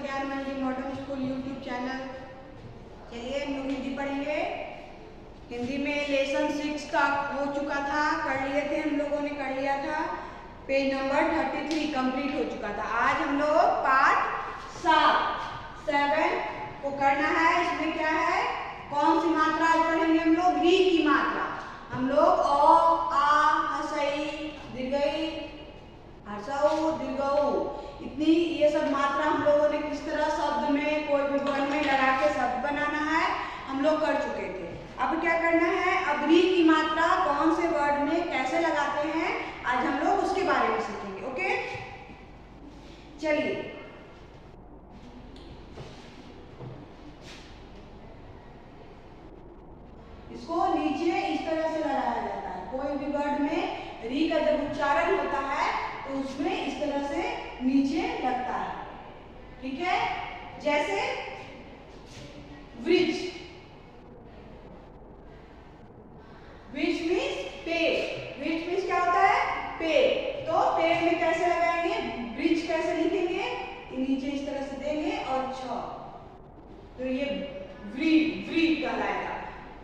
ज्ञान मंडी modern school YouTube channel. चलिए हम लोग हिंदी पढ़ेंगे। हिंदी में लेसन 6 का हो चुका था, कर लिए थे हम लोगों ने, कर लिया था। पेज नंबर 33 कंप्लीट हो चुका था। आज हम लोग पार्ट 7 को करना है। इसमें क्या है, कौन सी मात्रा आज पढ़ेंगे हम लोग? री की मात्रा। हम लोग अ, आ, हसई, दीर्घई, हर्षऊ, दीर्घऊ, इतनी ये सब मात्रा हम लोगों ने किस तरह शब्द में, कोई भी वर्ण में लगा के शब्द बनाना है, हम लोग कर चुके थे। अब क्या करना है, अब री की मात्रा कौन से वर्ड में कैसे लगाते हैं, आज हम लोग उसके बारे में सीखेंगे। ओके, चलिए। इसको नीचे इस तरह से लगाया जाता है। कोई भी वर्ड में री का जब उच्चारण होता है तो उसमें इस तरह से नीचे लगता है। ठीक है, जैसे वृक्ष, वृक्ष मीन्स पेड़। वृक्ष मीन्स क्या होता है? पेड़। तो पेड़ में कैसे लगाएंगे, वृक्ष कैसे लिखेंगे? नीचे इस तरह से देंगे और छ, तो ये व्री, व्री कहलाएगा,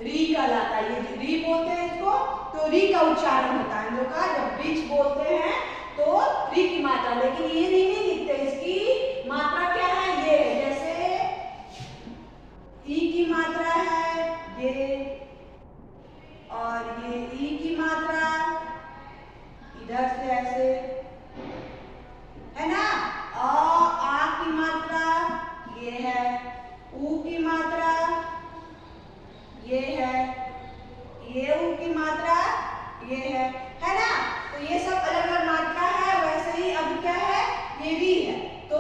री कहलाता है। ये री बोलते हैं इसको, तो री का उच्चारण होता है हम लोग का। जब वृक्ष बोलते हैं तो री की मात्रा, लेकिन ये री नहीं लिखते, इसकी मात्रा क्या है? ये है। जैसे ई की मात्रा है ये, और ये ई की मात्रा इधर से ऐसे है ना। आ की मात्रा ये है, ऊ की मात्रा ये है, ये ऊ की मात्रा ये है ना। तो ये सब अलग अलग मात्रा है। वैसे ही अब क्या है, ये री है, तो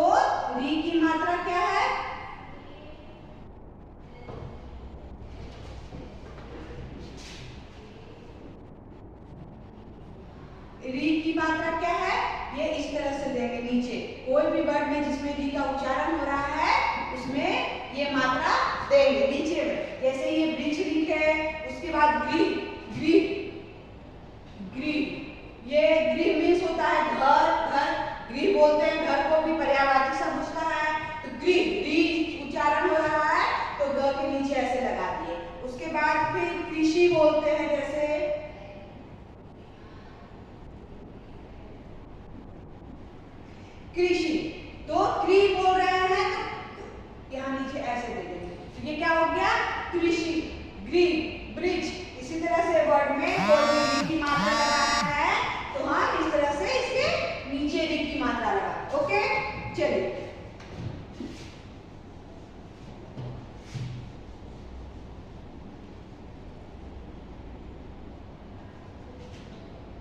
री की मात्रा क्या है? री की मात्रा क्या है? ये इस तरह से देंगे नीचे। कोई भी वर्ड में जिसमें री का उच्चारण हो रहा है उसमें ये मात्रा देंगे नीचे में। जैसे ये वृक्ष लिखे, उसके बाद गृह, गृह, गृह, ये गृह मीन्स होता है घर, घर, गृह बोलते हैं घर को भी, पर्यायवाची शब्द उसका है। तो गृह, री उच्चारण हो रहा है तो ग के नीचे ऐसे लगा दिए। उसके बाद फिर कृषि बोलते हैं, जैसे कृषि, तो क्री बोल रहे हैं तो यहाँ नीचे ऐसे दे देंगे। तो ये क्या हो गया? कृषि, गृह, वृक्ष। इसी तरह से वर्ड में कोई भी री की मात्रा लगाना है तो हम इस तरह से इसके नीचे री की मात्रा लगा। ओके, चलिए।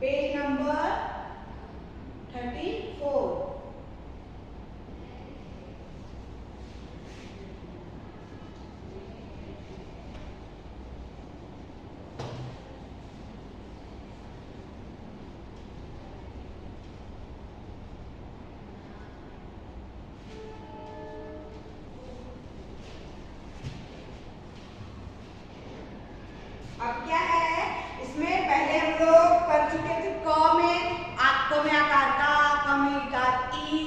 Page number 34। अब क्या है, इसमें पहले हम लोग कर चुके थे क में आकार का, क में इकार ई,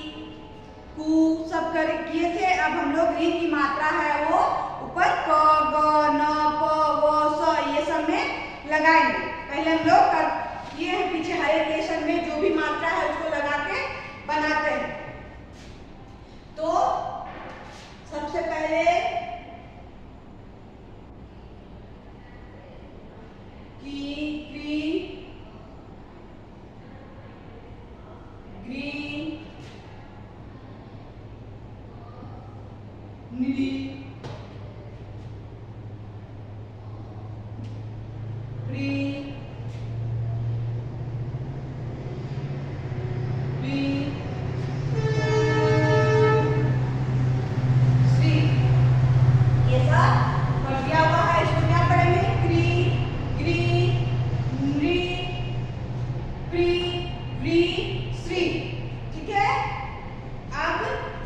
कु सब कर किए थे। अब हम लोग री की मात्रा है वो ऊपर क, ग, न, प, व, स ये सब में लगाएंगे। पहले हम लोग कर किए हैं, पीछे हायर लेसन में जो भी मात्रा है उसको लगा के बनाते हैं। तो सबसे पहले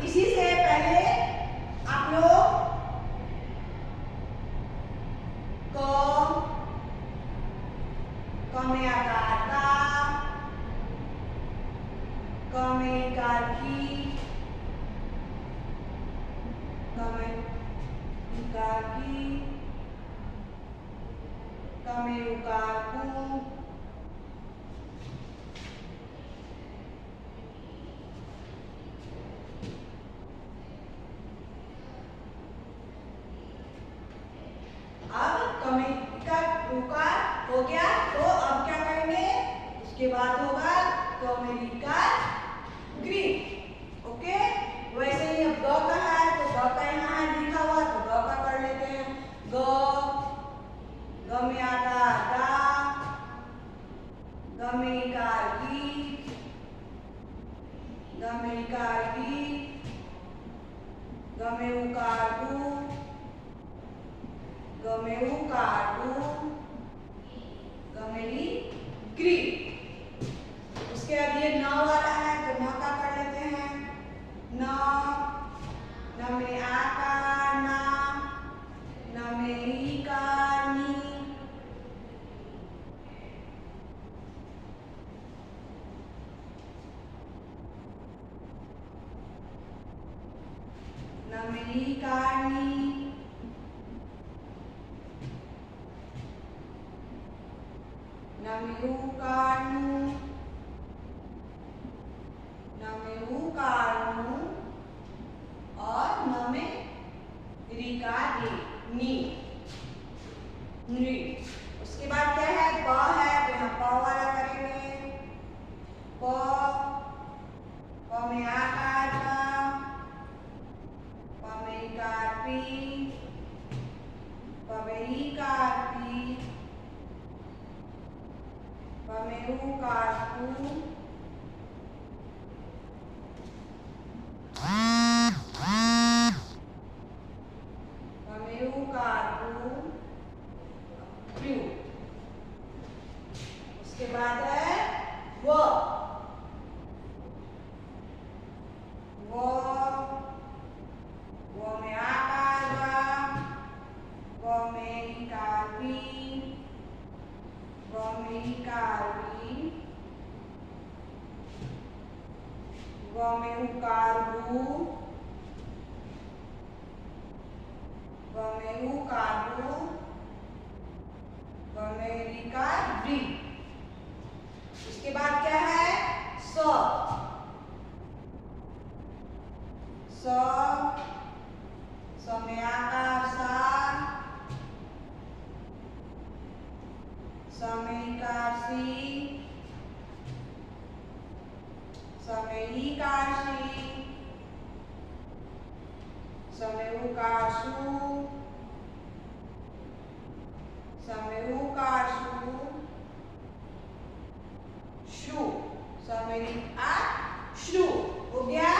इसी से पहले आप लोग कमे इकार की, कमे उकार कु, अब कमे का उकार हो गया तो अब क्या करेंगे, उसके बाद होगा कमेलिकार ग्री। ओके, वैसे ही अब ग का है तो ग का यहाँ है लिखा हुआ तो ग का कर लेते हैं। ग, ग में आता गा, ग में इकार की, ग में इकार की, ग में उकार कु, ग में उकार कु, ग में ली ग्री। उसके बाद ये न वाला है तो न का कर लेते हैं। न, न में आकार ना, न में ईकार नी, न में ईकार नी, न में उकार नु, न में उकार नु और न में ऋकार नी, नी। उसके बाद क्या है, प है तो यहाँ प वाला करेंगे। प, प में आकार का, प में इकार पी, प में ईकार पी, प में उकार कु, प में उकार कु, क्यू। उसके बाद है व, व में आकार वा, व में इकार पी, व में इकार पी, व में उकार बू, व में उकार बू, व में ऋकार री। उसके बाद क्या है, स, स, स में आकार सा, स में इकार सी, स में ईकार सी, स में उकार सु, स में उकार सु, शु, स में ऋकार श्रु। हो गया।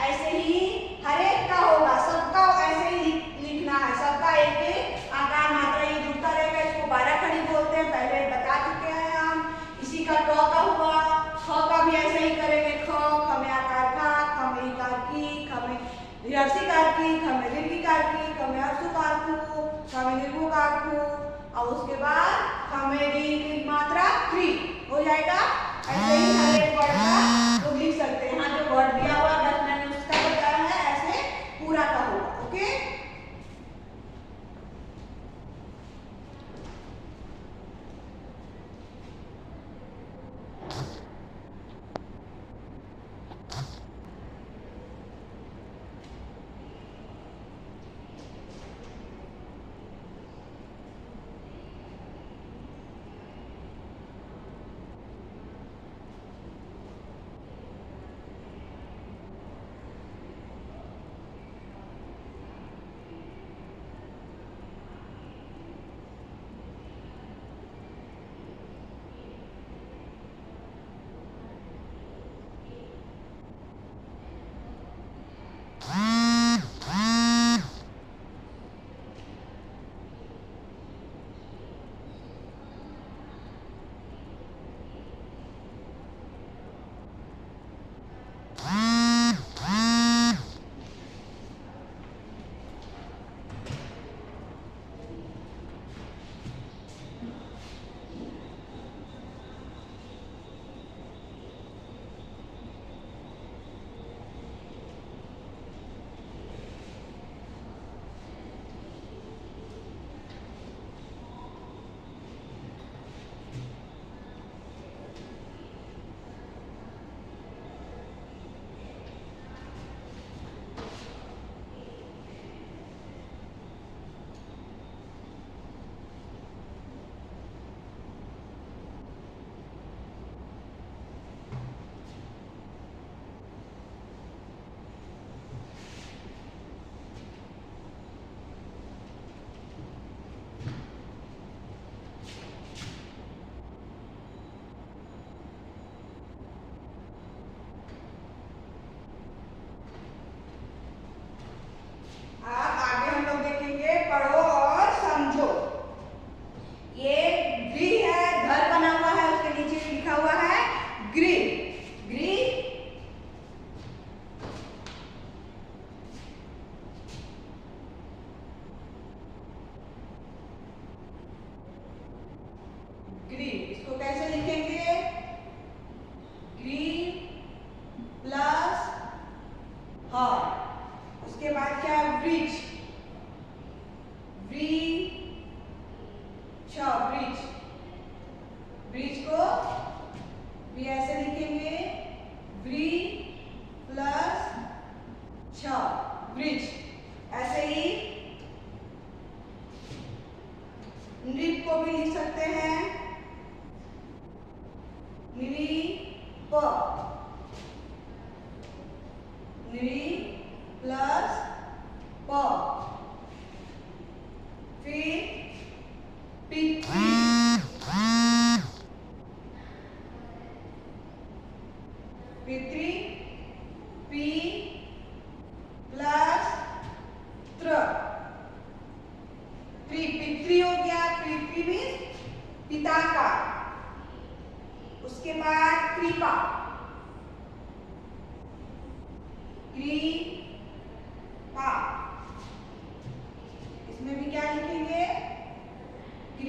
ऐसे ही हर एक का होगा, सबका ऐसे ही लिखना है, सबका एक एक आकार मात्रा ये जुड़ता रहेगा। इसको 12 खड़ी बोलते हैं, पहले बता चुके हैं हम। इसी का क का हुआ, ख का भी ऐसे ही करेंगे। ख, ख में आकार खा, ख में इकार की, ख में हर्षिकार की, ख में दीर्घिकार की, ख में हर्षुकार कु, ख में दीर्घुकार कु, और उसके बाद ख में दीर्घ मात्रा क्री हो जाएगा। ऐसे ही हर एक वर्ड का तो लिख सकते हैं। यहाँ जो वर्ड दिया हुआ 10 मैंने उसका बताया है, ऐसे पूरा का होगा। ओके, उसके बाद क्या है ब्रिज, ब्रिज, ब्रिज को भी ऐसे लिखेंगे ब्री प्लस छ, ब्रिज। ऐसे ही नृप को भी लिख सकते हैं नृप, नृ प्लस प। फिर पितृ, पितृ पी प्लस त्र, पितृ हो गया, पितृ मीन्स पिता का। उसके बाद कृपा, कृपा, इसमें भी क्या लिखेंगे कृ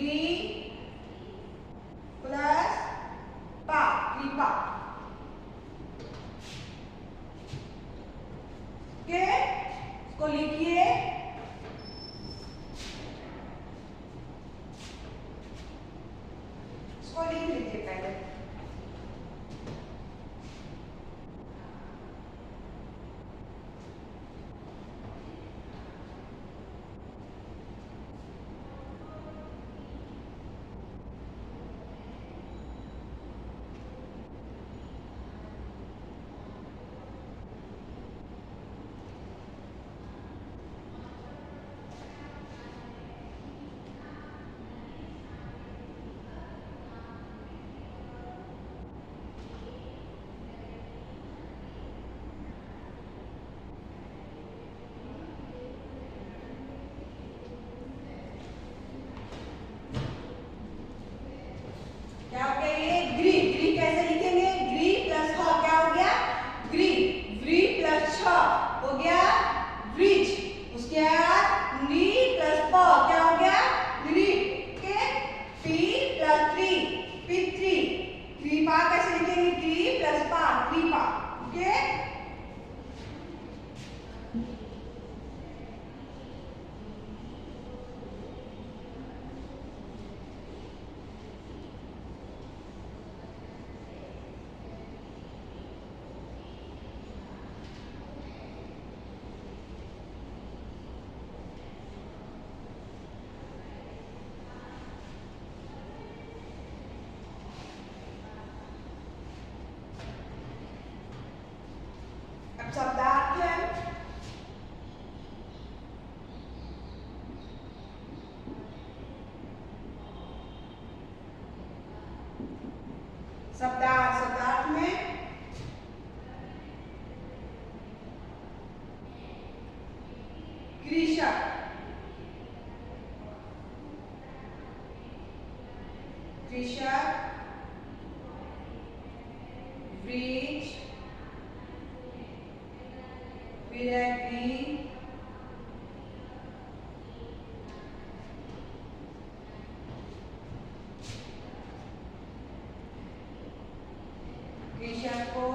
प्लस पा, कृपा। ओके, इसको लिखिए लिख लीजिए पहले। क्या हो गया ये ग्री, ग्री कैसे लिखेंगे ग्री प्लस ह, क्या हो गया ग्री, व्री प्लस छ हो गया ब्रिज। उसके बाद नी प्लस प क्या हो गया नृ, के पी प्लस ट्री, पितृ, कृपा कैसे लिखेंगे कृ प्लस पा, कृपा। ओके, अब शब्दार्थ है। शब्दार्थ में कृषक, कृषक, वृक्ष, विरक्ति, कृषक को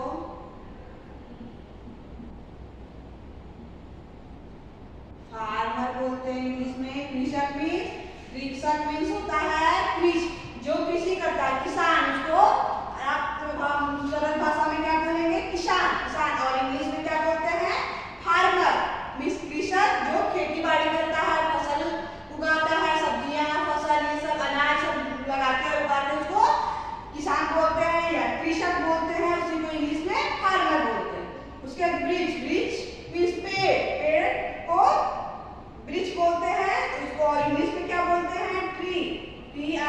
फार्मर बोलते हैं इंग्लिश में। कृषक मीन्स, कृषक मीन्स होता है कृषि, जो कृषि करता है किसान, उसको आप सरल भाषा में क्या बोलेंगे किसान, किसान। और इंग्लिश में क्या बोलते हैं फार्मर मीन्स कृषक, जो खेती बाड़ी करता है, फसल उगाता है, सब्जियां फसल ये सब अनाज सब लगाते हैं उगाते हैं, उसको किसान बोलते हैं या कृषक बोलते हैं, उसी को इंग्लिश में फार्मर बोलते हैं। उसके बाद ब्रिज, ब्रिज मीन्स पेड़, पेड़ को ब्रिज बोलते हैं, उसको इंग्लिश में क्या बोलते हैं ट्री, TREE,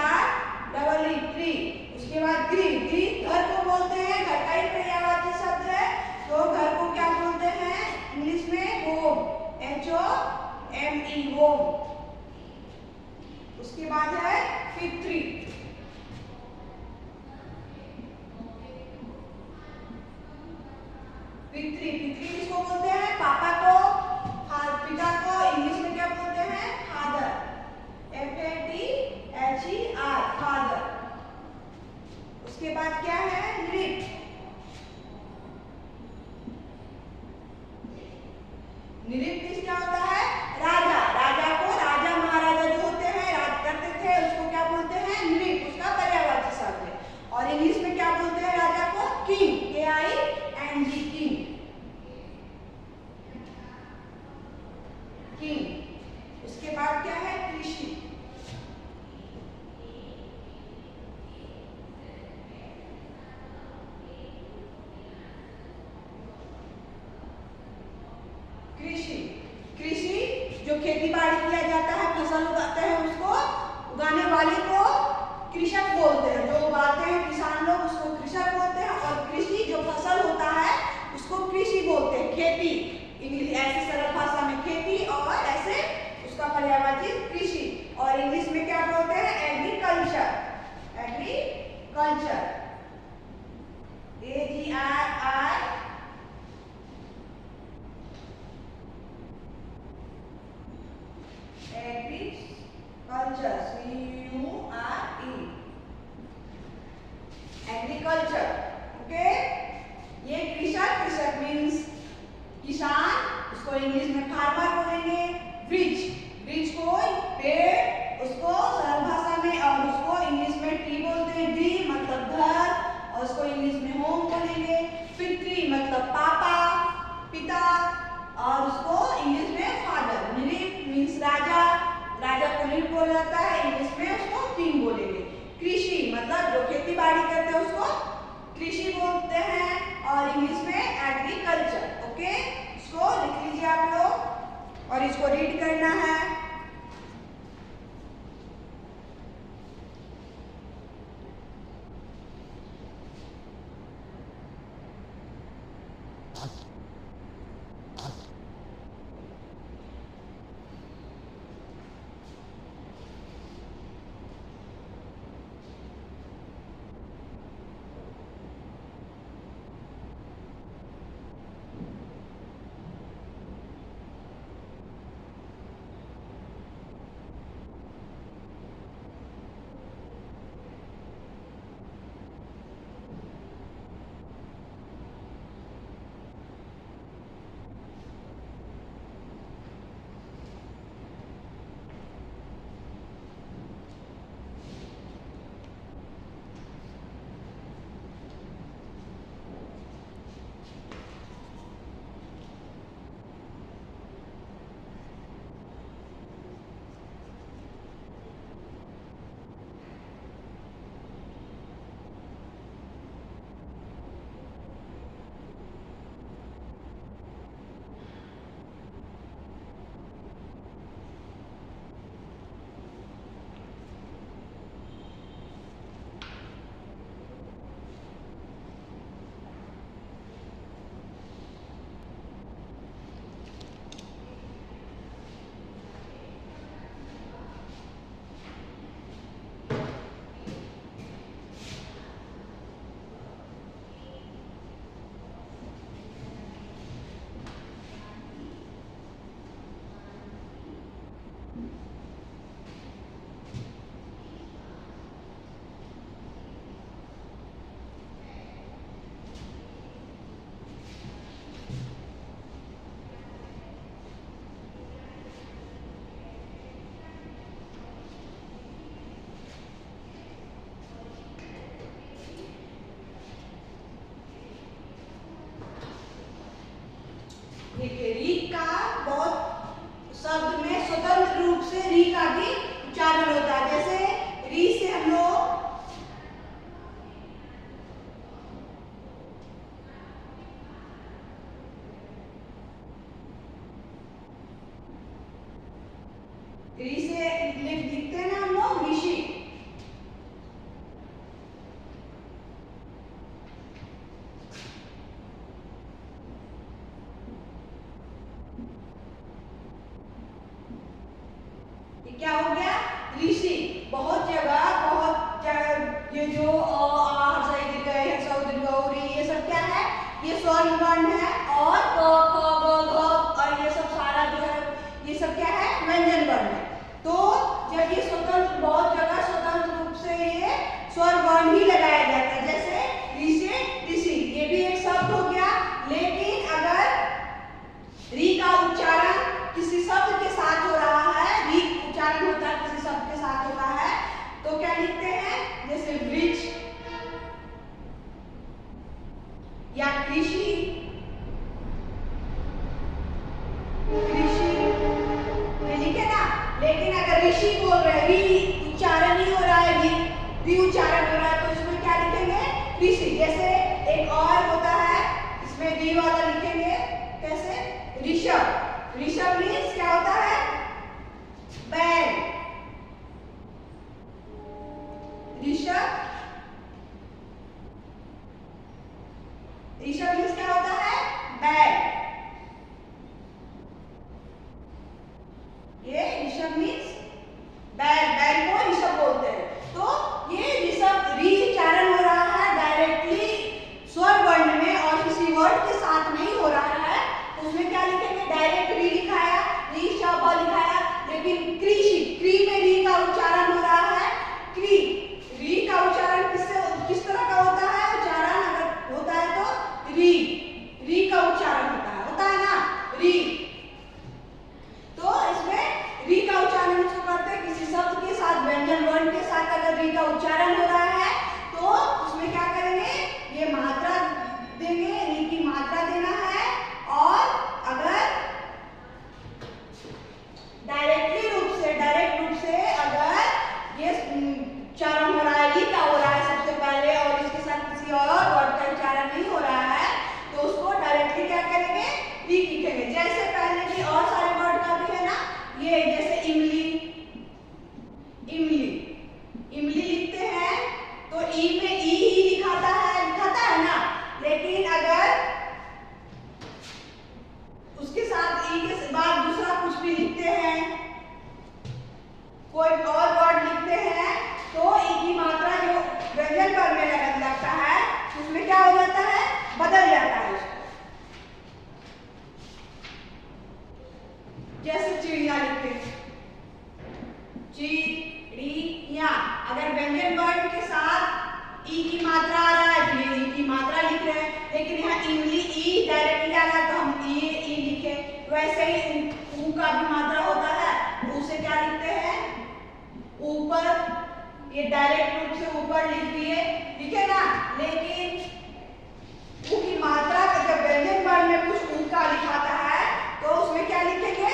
ट्री। उसके बाद ग्री, ग्री घर को बोलते हैं, घर का एक पर्यायवाची शब्द है, तो घर को क्या बोलते हैं इंग्लिश में होम, HOME, होम। उसके बाद है पितृ, पितृ, पितृ किसको बोलते हैं पापा को, पिता को इंग्लिश में क्या बोलते हैं फादर, FATHER, फादर। उसके बाद क्या है नृप, नृप मीन्स क्या होता है? राजा। राजा को, राजा महाराजा जो होते हैं, राज करते थे, उसको क्या बोलते हैं? नृप। उसका पर्यायवाची शब्द है। और इंग्लिश में क्या बोलते हैं राजा को? किंग। KING, king. किंग। उसके बाद क्या है? कृषि। कृषि। कृषि जो खेती बाड़ी किया जाता है, फसल उगाते हैं, उसको उगाने वाले को कृषक बोलते हैं। जो उगाते हैं किसान लोग, उसको कृषक बोलते हैं। और कृषि जो फसल होता है, उसको कृषि बोलते हैं। खेती इंग्लिश ऐसे सरल भाषा में खेती, और ऐसे उसका पर्यायवाची कृषि। और इंग्लिश में क्या बोलते हैं? Agriculture. Agriculture, AGRI, agriculture, CURE, agriculture. Okay, ये कृषक। कृषक मीन्स किसान, उसको इंग्लिश में फार्मर बोलेंगे। वृक्ष, वृक्ष को पेड़, उसको सरल भाषा में, और उसको इंग्लिश में ट्री बोलते हैं। ट्री मतलब घर, और उसको इंग्लिश में होम बोलेंगे। पितृ मतलब पापा, पिता, और उसको इंग्लिश में फादर। नृप मीन्स राजा। राजा को नृप बोला जाता है, इंग्लिश में उसको किंग बोलेंगे। कृषि मतलब जो खेती बाड़ी करते हैं, उसको कृषि बोलते हैं, और इंग्लिश में एग्रीकल्चर। ओके, इसको लिख लीजिए आप लोग, और इसको रीड करना है। देखिए, री का बहुत शब्द में स्वतंत्र रूप से री का भी उच्चारण होता है। जैसे री से हम लोग लिखते हैं ना हम लोग ऋषि। क्या हो गया? ऋषि। बहुत जगह ये जो ये सब क्या है? ये स्वर्ण वर्ण है। और क ख ग घ और ये सब सारा जो है, ये सब क्या है? व्यंजन वर्ण है। तो जब ये स्वतंत्र, बहुत जगह स्वतंत्र रूप से ये स्वर वर्ण ही लगाया जाता है। जैसे ऋषि, ये भी एक शब्द हो गया। लेकिन अगर री का उच्चारण ऋषि बोल रहे हैं, री उच्चारण नहीं हो रहा है, री उच्चारण हो रहा है, तो इसमें क्या लिखेंगे ऋषि। जैसे एक और होता है इसमें री वाला लिखेंगे कैसे, ऋषभ। ऋषभ मीन्स क्या होता है, बैल। ऋषभ, ऋषभ मीन्स क्या होता है, बैल। ये ऋषभ मीन्स बैल, बैल को ऋषभ बोलते हैं। तो ये ऋषभ री उच्चारण हो रहा है डायरेक्टली स्वर वर्ण में और किसी वर्ड के साथ नहीं हो रहा है, तो उसमें क्या लिखेंगे, डायरेक्ट री लिखाया, ऋषभ लिखाया, लेकिन कृषि, क्री में री का उच्चारण हो रहा है, क्री। री का उच्चारण किस तरह का होता है, उच्चारण अगर होता है तो री का उच्चारण होता है ना, री। तो इसमें री का उच्चारण इसको करते हैं किसी शब्द के साथ, व्यंजन वर्ण के साथ अगर री का उच्चारण हो रहा है तो उसमें क्या करेंगे, ये मात्रा देंगे, री की मात्रा देना है। और अगर डायरेक्ट रूप से अगर ये उच्चारण हो रहा है, री का हो रहा है सबसे पहले और इसके साथ किसी और वर्ड का उच्चारण नहीं हो रहा है, तो उसको डायरेक्टली क्या करेंगे, री लिखेंगे। जैसे पहले भी और सारे वर्ड का भी है ना, ये जैसे इमली, इमली लिखते हैं तो ई में ई ही लिखाता है ना, लेकिन अगर उसके साथ ई के बाद दूसरा कुछ भी लिखते हैं, कोई और वर्ड लिखते हैं, तो ई की मात्रा जो व्यंजन वर्ण में लगता है उसमें क्या हो जाता है, बदल जाता है उसको। जैसे चिड़िया लिखते हैं, चिड़िया, अगर व्यंजन वर्ण के साथ ई की मात्रा आ रहा है, ई की मात्रा लिख रहे हैं, लेकिन यहाँ इमली ई डायरेक्टली आ रहा है तो हम ई लिखे। वैसे ही ऊ का भी मात्रा होता है, उसे क्या लिखते हैं, ऊपर, ये डायरेक्ट रूप से ऊपर लिख दिए, लिखे ना, लेकिन ऊ की मात्रा जब व्यंजन वर्ण में कुछ ऊ का लिखाता है तो उसमें क्या लिखेंगे,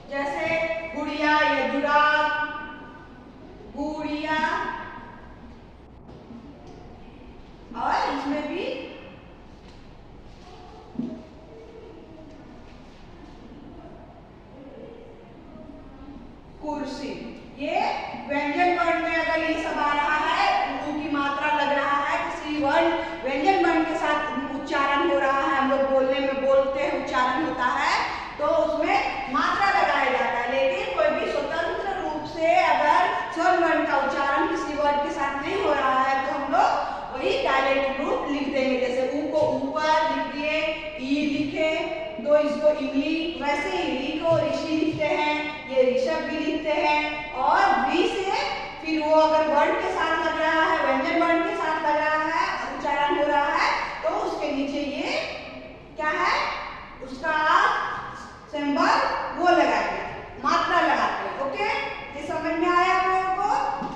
जैसे गुड़िया या जुराब, गुड़िया। और इसमें भी कुर्सी, ये व्यंजन वर्ण में अगर ये सब आ रहा है, ऊ की मात्रा लग रहा है, किसी वर्ण व्यंजन वर्ण के साथ उच्चारण हो रहा है, हम लोग बोलने में बोलते हैं उच्चारण होता है, तो उसमें मात्रा लगाया जाता है। लेकिन कोई भी स्वतंत्र रूप से अगर स्वर वर्ण का उच्चारण किसी वर्ड के साथ नहीं हो रहा है तो हम लोग वही डायरेक्ट रूप लिख देंगे। जैसे ऊ को ऊपर लिख दिए, ई लिखे तो इसको इमली, वैसे ही री को ऋषि लिखते हैं, ये ऋषभ भी लिखते हैं। और वी से फिर वो अगर वर्ण के साथ लग रहा है, व्यंजन वर्ण के साथ लग रहा है, उच्चारण हो रहा है, तो उसके नीचे ये क्या है, उसका सिंबल वो लगाएंगे, मात्रा लगाते हैं। ओके, ये समझ में आया आप लोगों को?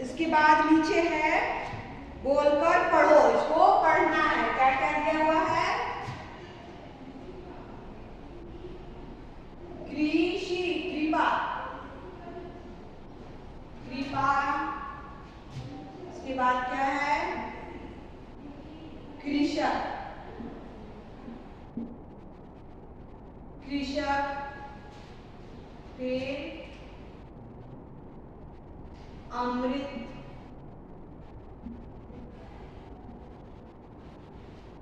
इसके बाद नीचे है बोलकर पढ़ो, इसको पढ़ना है। क्या क्या दिया हुआ है, कृषि, कृपा, कृपा। इसके बाद क्या है, कृषक, कृषक, फिर अमृत,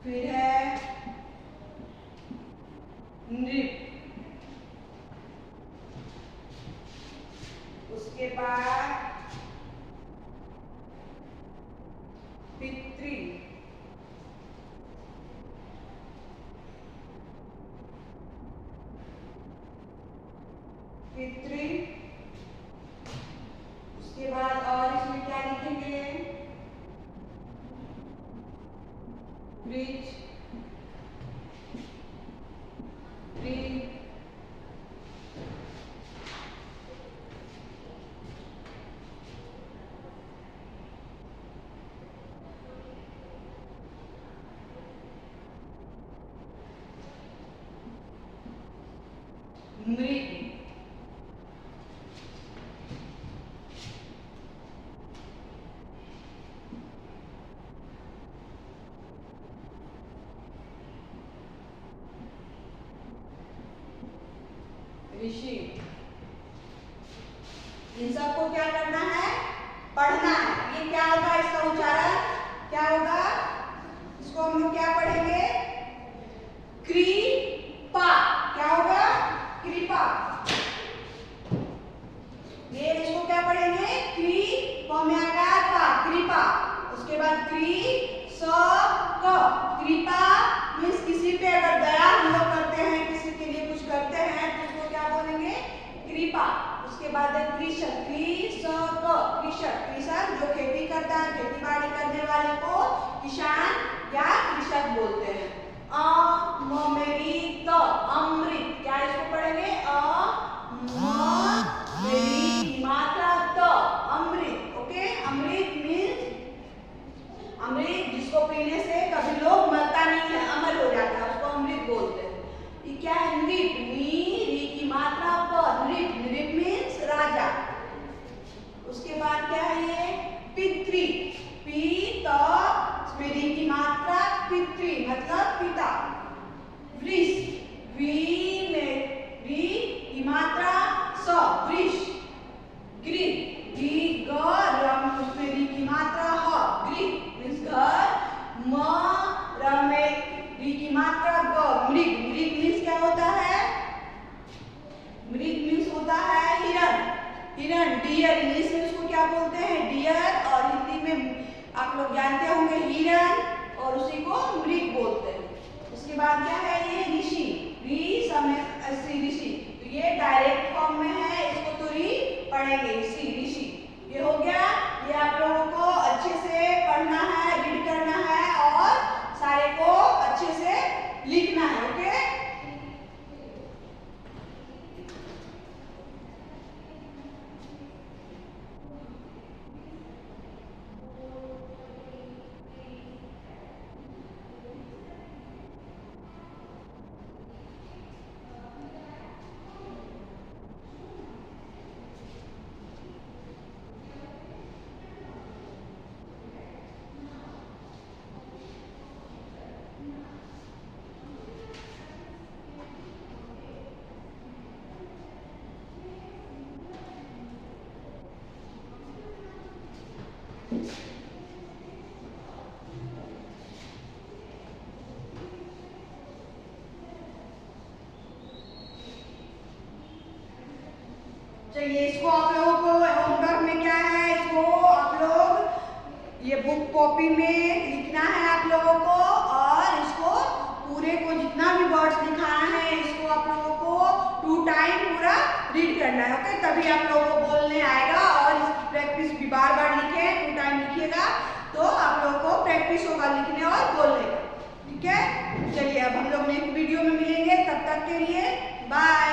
फिर है नृप, उसके बाद पितृ, ब्रिज, ब्रिज, मृग, ऋषि। इन सबको क्या करना है? पढ़ना है। ये क्या होगा? इसका उच्चारण क्या होगा? इसको हम लोग क्या पढ़ेंगे? कृपा। क्या होगा? कृपा। ये इसको क्या पढ़ेंगे? कृपा। उसके बाद कृपा मीन्स किसी पे अगर दया हम लोग करते हैं, किसी के लिए कुछ करते हैं तो उसको क्या बोलेंगे? कृपा। उसके बाद है कृषक, कृषक जो खेती करता है, खेती बाड़ी करने वाले को किसान या कृषक बोलते हैं। अमृत, अमृत। क्या इसको पढ़ेंगे? अमृत। ओके, अमृत मीन्स अमृत जिसको पीने से कभी लोग मरता नहीं है, अमर हो जाता है, उसको अमृत बोलते हैं। ये क्या है? नृप, री की मात्रा पर, नृप मीन्स राजा। उसके बाद क्या है? ये पितृ, री की मात्रा पितृ मतलब पिता। वृष, री की मात्रा वृष। गृह, उसमें री की मात्रा गृह मीन्स घर। री की मात्रा मृग, मृग मीन्स क्या होता है? मृग मीन्स होता है हिरण, डियर। इंग्लिश में उसको क्या बोलते हैं? डियर। और हिंदी में आप लोग जानते होंगे हिरण, और उसी को मृग बोलते हैं। उसके बाद क्या है? ये ऋषि, ऋषि। तो ये डायरेक्ट फॉर्म में है, इसको तो पढ़ेंगे ऋषि। ये हो गया। ये आप लोगों को अच्छे से पढ़ना है, रीड करना है और सारे को अच्छे से लिखना है। ओके, चलिए इसको आप लोगों को होमवर्क में क्या है? इसको आप लोग ये बुक कॉपी में लिखना है आप लोगों को, और इसको पूरे को जितना भी वर्ड्स लिखाना है इसको आप लोगों को 2 टाइम पूरा रीड करना है। ओके, तभी आप लोगों को बोलने आएगा। और इसकी प्रैक्टिस भी बार बार लिखें, 2 टाइम लिखिएगा तो आप लोगों को प्रैक्टिस होगा लिखने और बोलने का। ठीक है, चलिए अब हम लोग नेक्स्ट वीडियो में मिलेंगे, तब तक के लिए बाय।